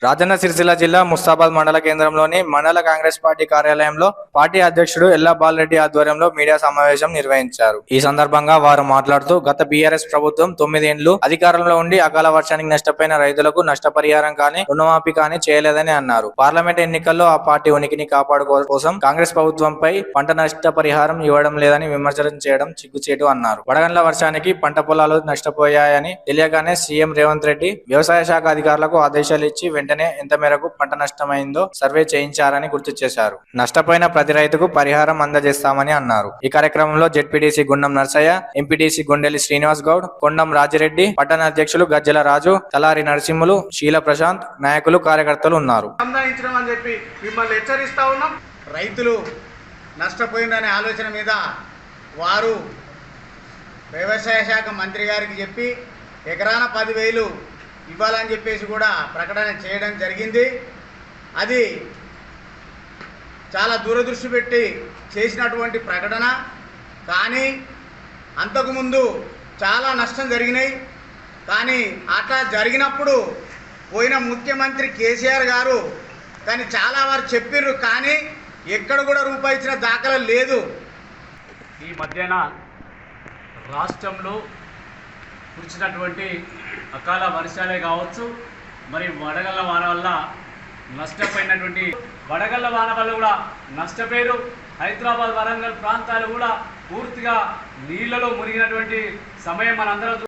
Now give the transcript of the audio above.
రాజన్న సిరిసిల్ల జిల్లా ముస్తాబాద్ మండల కేంద్రంలోని మండల కాంగ్రెస్ పార్టీ కార్యాలయంలో పార్టీ అధ్యక్షుడు ఎల్లా బాలరెడ్డి ఆధ్వర్యంలో మీడియా సమావేశం నిర్వహించారు. ఈ సందర్భంగా వారు మాట్లాడుతూ గత బీఆర్ఎస్ ప్రభుత్వం 9 ఏళ్లు అధికారంలో ఉండి అకాల వర్షానికి నష్టపోయిన రైతులకు నష్టపరిహారం కానీ రుణమాఫీ కానీ చేయలేదని అన్నారు. పార్లమెంట్ ఎన్నికల్లో ఆ పార్టీ ఉనికిని కాపాడుకోవడం కోసం కాంగ్రెస్ ప్రభుత్వంపై పంట నష్ట పరిహారం ఇవ్వడం లేదని విమర్శలు చేయడం సిగ్గుచేటు అన్నారు. వడగండ్ల వర్షానికి పంట పొలాలు నష్టపోయాయని తెలియగానే సీఎం రేవంత్ రెడ్డి వ్యవసాయ శాఖ అధికారులకు ఆదేశాలు ఇచ్చి వెంటనే ఎంత మేరకు పంట నష్టమైందో సర్వే చేయించారని గుర్తు చేశారు. నష్టపోయిన ప్రతి రైతుకు పరిహారం అందజేస్తామని అన్నారు. ఈ కార్యక్రమంలో జెడ్పీటీసీ గుండం నర్సయ్య, ఎంపీటీసీ గుండెలి శ్రీనివాస్ గౌడ్, కొండం రాజిరెడ్డి, పట్టణ అధ్యక్షులు గజ్జల రాజు, తలారి నరసింహులు, శీల ప్రశాంత్, నాయకులు, కార్యకర్తలు ఉన్నారు. రైతులు నష్టపోయిందనే ఆలోచన మీద వారు వ్యవసాయ శాఖ మంత్రి గారికి చెప్పి ఎకరాన 10,000 ఇవ్వాలని చెప్పేసి కూడా ప్రకటన చేయడం జరిగింది. అది చాలా దూరదృష్టి పెట్టి చేసినటువంటి ప్రకటన. కానీ అంతకుముందు చాలా నష్టం జరిగినాయి. కానీ అట్లా జరిగినప్పుడు పోయిన ముఖ్యమంత్రి కేసీఆర్ గారు కానీ చాలా వారు చెప్పిర్రు, కానీ ఎక్కడ కూడా రూపాయి ఇచ్చిన దాఖలా లేదు. ఈ మధ్యన రాష్ట్రంలో కురిచినటువంటి అకాల వర్షాలే కావచ్చు, మరి వడగళ్ళ వాన వల్ల నష్టపోయినటువంటి వడగళ్ళ వాన వల్ల కూడా నష్టపోయారు. హైదరాబాద్, వరంగల్ ప్రాంతాలు కూడా పూర్తిగా నీళ్ళలో మునిగినటువంటి సమయం మనందరం